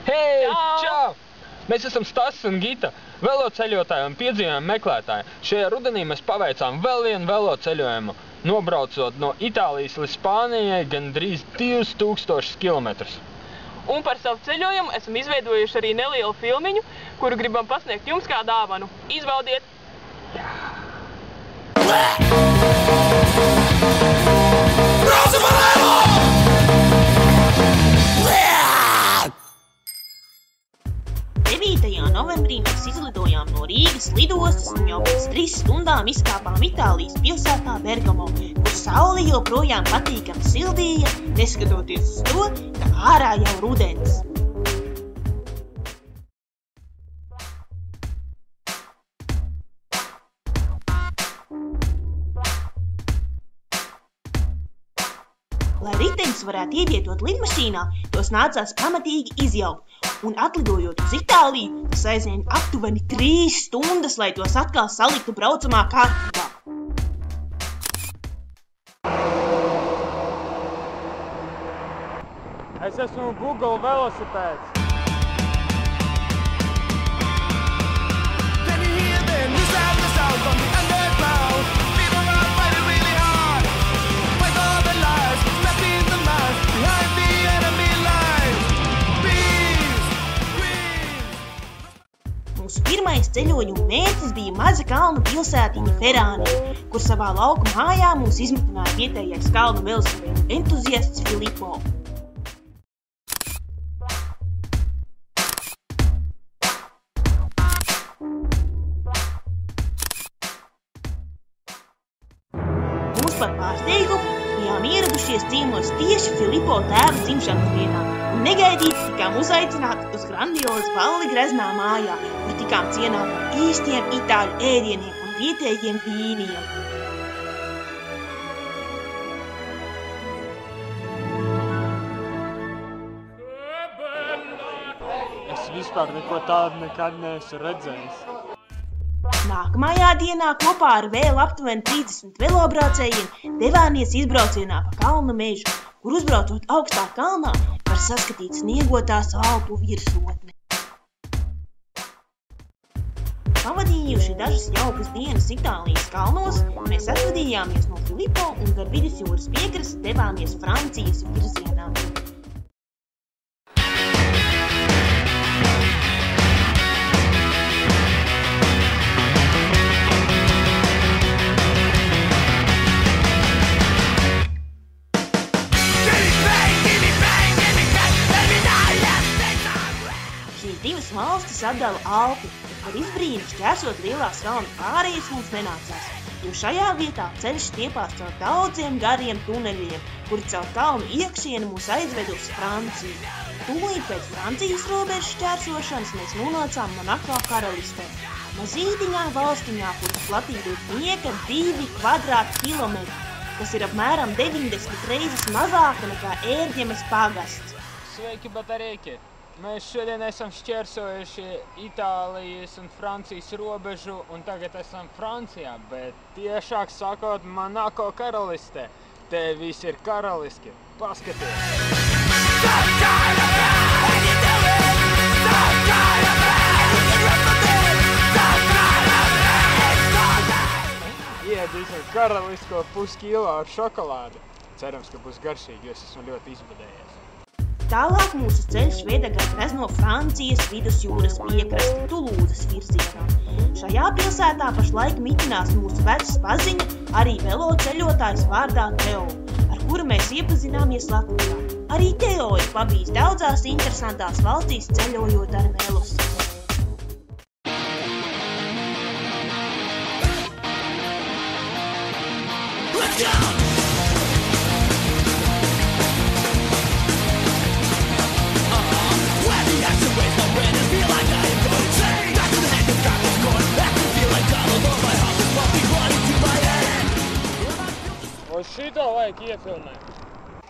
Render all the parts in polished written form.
Hei, čau! Mēs esam Stas un Gita, veloceļotāji un piedzīvojumu meklētāji. Šajā rudenī mēs paveicām vēl vienu veloceļojumu, nobraucot no Itālijas līdz Spānijai gandrīz 2000 kilometrus. Un par savu ceļojumu esam izveidojuši arī nelielu filmiņu, kuru gribam pasniegt jums kā dāvanu. Izbaudiet! Novembrī mēs izlidojām no Rīgas lidostas un jau pēc 3 stundām izkāpām Itālijas pilsētā Bergamo, kur saule joprojām patīkami sildīja, neskatoties uz to, ka ārā jau rudens. Lai riteņus varētu ievietot lidmašīnā, tos nācās pamatīgi izjaukt. Un atlidojot uz Itāliju, tas aizņēma aptuveni 3 stundas, lai tos atkal saliktu braucamā kārtībā. Es esmu Google velosipēds. Mūsu pirmais ceļojuma mērķis bija maza kalnu pilsētiņa Ferānija, kur savā lauku mājā mūs izmitināja vietējais kalnu velosipēdu entuziasts Filippo. Mūs par pārsteigumu bijām ieradušies ciemos tieši Filippo tēva dzimšanas dienā un negaidīti tikām uzaicināti uz grandiozu balli greznā mājā, kur tikām cienāti ar īstiem itāļu ēdieniem un vietējiem vīniem. Es vispār neko tādu nekad neesmu redzējis. Nākamajā dienā kopā ar vēl aptuveni 30 velobraucējiem devāmies izbraucienā pa kalnu mežu, kur uzbraucot augstā kalnā var saskatīt sniegotās Alpu virsotni. Pavadījuši dažas jaukas dienas Itālijas kalnos, mēs atvadījāmies no Filippo un gar vidusjūras piekrasti devāmies Francijas virzienā. Divas valstis atdala Alpi, bet par izbrīnu šķērsot lielās kalnu pārējas mums nenācās, jo šajā vietā ceļš stiepās caur daudziem gariem tuneļiem, kuri caur kalnu iekšienu mūs aizved uz Franciju. Tūlīt pēc Francijas robežas šķērsošanas mēs nonācām Monako karalistē, mazītiņā valstiņā, kuras platība ir nieka 2 kvadrātkilometri, kas ir apmēram 90 reizes mazāka nekā Ērģemes pagasts. Sveiki, batarēki! Mēs šodien esam šķērsojuši Itālijas un Francijas robežu un tagad esam Francijā, bet tiešāk sakot Monako karalistē. Te viss ir karaliski. Paskaties! Iedīsim karalisko puskilo ar šokolādi. Cerams, ka būs garšīgi, jo es esmu ļoti izbadējies. Tālāk mūsu ceļš veda gar grezno Francijas vidusjūras piekrasti Tulūzas virzienā. Šajā pilsētā pašlaik mitinās mūsu vecs paziņa, arī veloceļotājs vārdā Teo, ar kuru mēs iepazināmies Latvijā. Arī Teo ir pabijis daudzās interesantās valstīs ceļojot ar velosipēdu. Šito vajag iefilmēt.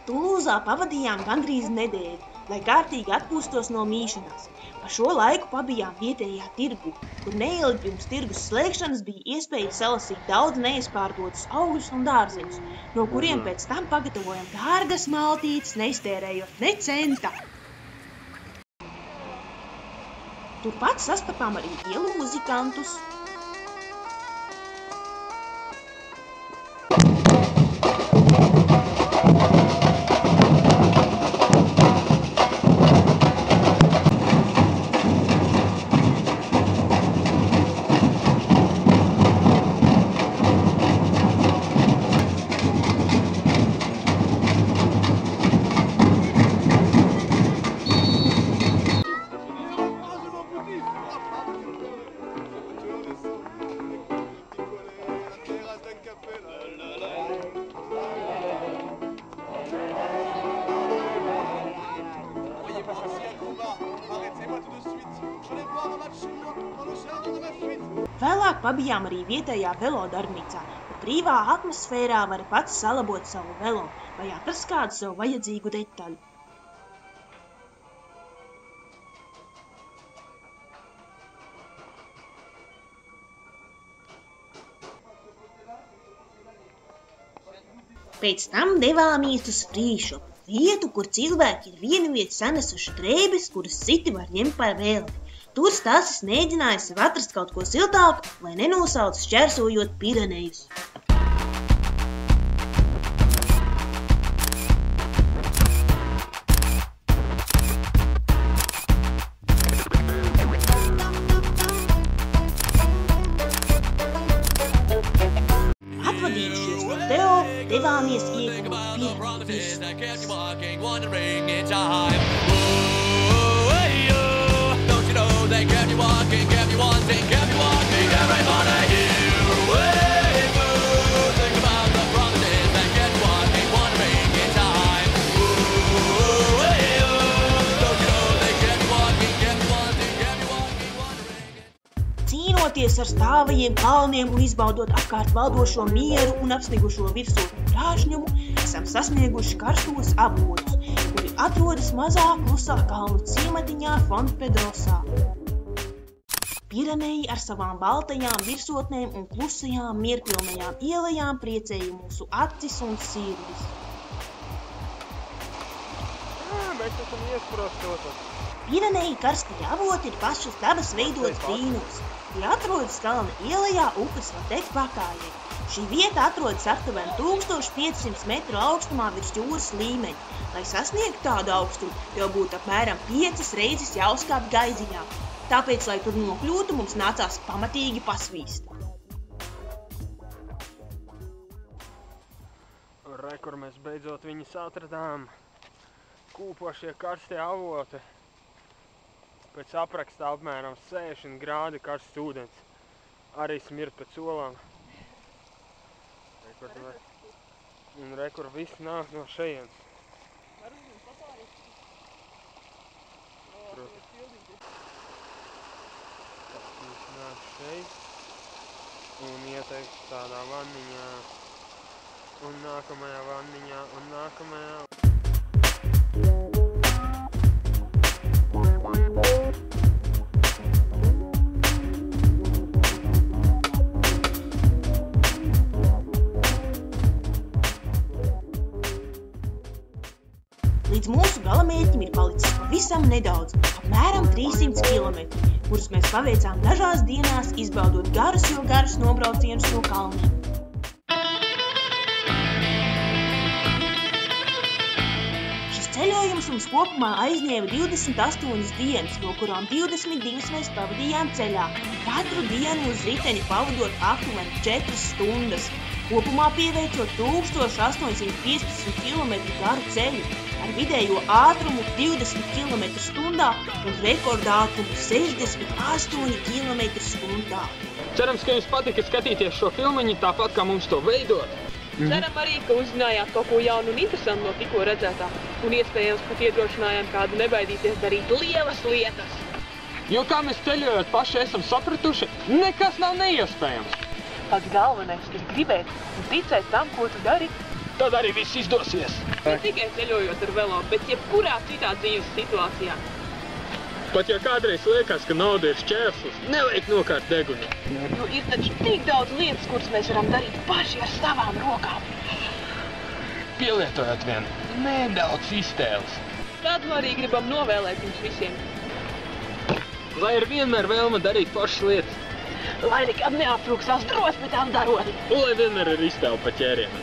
Tulūzā pavadījām gandrīz nedēļu, lai kārtīgi atpūstos no mīšanās. Pa šo laiku pabijām vietējā tirgu, kur neilgi pirms tirgus slēgšanas bija iespēja salasīt daudz neiespārdotus augļus un dārzeņus, no kuriem pēc tam pagatavojam dārgas maltītes, neiztērējot ne centa. Turpat sastapām arī ielu muzikantus. Vēlāk pabijām arī vietējā velodarbnīcā, kur brīvā atmosfērā var pats salabot savu velo vai atrast kādu sev vajadzīgu detaļu. Pēc tam devāmies uz frīšopu, vietu, kur cilvēki ir vienu vietu sanesuši drēbes, kuras citi var ņemt par vēlmi. Tur Stasis mēģināja sev atrast kaut ko siltāku, lai nenosauc šķērsojot Pirenejus. Atvadījušies no Teo, devāmies iegūt Pireneju. They kept you walking, kept you wanting, kept you walking. Everyone I hear, way through. Think about the promises that kept you walking, wandering in time. Don't you know they kept you walking, kept you wanting, kept you walking, wandering. Cīnoties ar stāvajiem kalniem un izbaudot apkārt valdošo mieru un apsnigušo virsotņu krāšņumu, esam sasnieguši karstos avotus, kuri atrodas mazā klusā kalnu ciematiņā Fontpedrosā. Pireneji ar savām baltajām virsotnēm un klusajām mierpilnajām ielejām priecēja mūsu acis un sirdis. Mēs esam iesprostotas. Pireneji karstie avoti ir pašas dabas veidots brīnums. Tie atrodas kalna ielejā upes Lateks pakājē. Šī vieta atrodas aptuveni 1500 metru augstumā virs jūras līmeņa. Lai sasniegtu tādu augstumu, jau būtu apmēram 5 reizes jāuzkāp gaiziņā. Tāpēc, lai tur nokļūtu, mums nācās pamatīgi pasvīst. Re, kur mēs beidzot viņus atradām. Kūpošie karstie avoti. Pēc apraksta apmēram 60 grādi karsts ūdens. Arī smirt pēc olām. Un re, kur viss nāk no šejienes. Viņš nāk šeit un ieteikts tādā vanniņā un nākamajā vanniņā un nākamajā. Līdz mūsu galamērķim ir palicis pavisam nedaudz, apmēram 300 km, kurus mēs paveicām dažās dienās, izbaudot garus nobraucienus no kalniem. Šis ceļojums mums kopumā aizņēma 28 dienas, no kurām 22 mēs pavadījām ceļā, katru dienu uz riteni pavadot aptuveni 4 stundas, kopumā pieveicot 1815 km garu ceļu, ar vidējo ātrumu 20 km/h un rekordātrumu 68 km/h. Cerams, ka jums patika skatīties šo filmiņu tāpat, kā mums to veidot. Ceram arī, ka uzzinājāt kaut ko jaunu un interesantu no tikko redzētā. Un iespējams pat iedrošinājām kādu nebaidīties darīt lielas lietas. Jo kā mēs ceļojot paši esam sapratuši, nekas nav neiespējams. Pats galvenais ir gribēt un ticēt tam, ko tu dari. Tad arī viss izdosies. Ne tikai ceļojot ar velo, bet jebkurā citā dzīves situācijā. Pat ja kādreiz liekas, ka nauda ir šķērslis, nevajag nokārt deguni. Jo ir taču tik daudz lietas, kuras mēs varam darīt paši ar savām rokām. Pielietojot vien nedaudz iztēles. Tādu arī gribam novēlēt jums visiem. Lai ir vienmēr vēlme darīt foršas lietas. Lai nekad neaptrūksās drosmi tām darot. Un lai vienmēr ir iztēle pa ķērienu.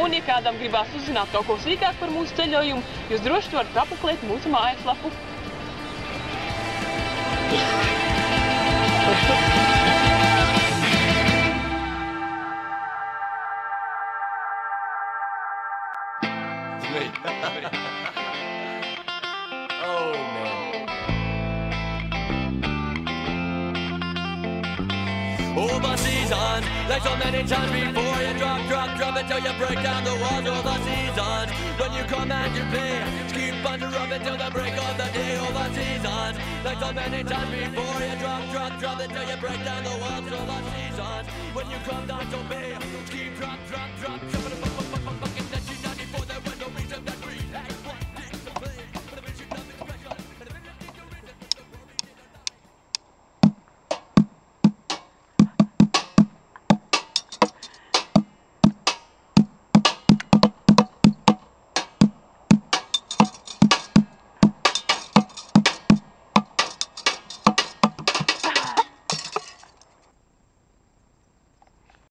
Un, ja kādam gribās uzzināt kaut ko sīkāk par mūsu ceļojumu, jūs droši varat apmeklēt mūsu mājaslapu. Oh, man. Overseas on, like so many times before, you drop until you break down the walls. Overseas on, when you come and you play, keep on dropping till the break of the day. Overseas on, like so many times before, you drop until you break down the walls. Overseas on, when you come down to pay, keep drop, jumping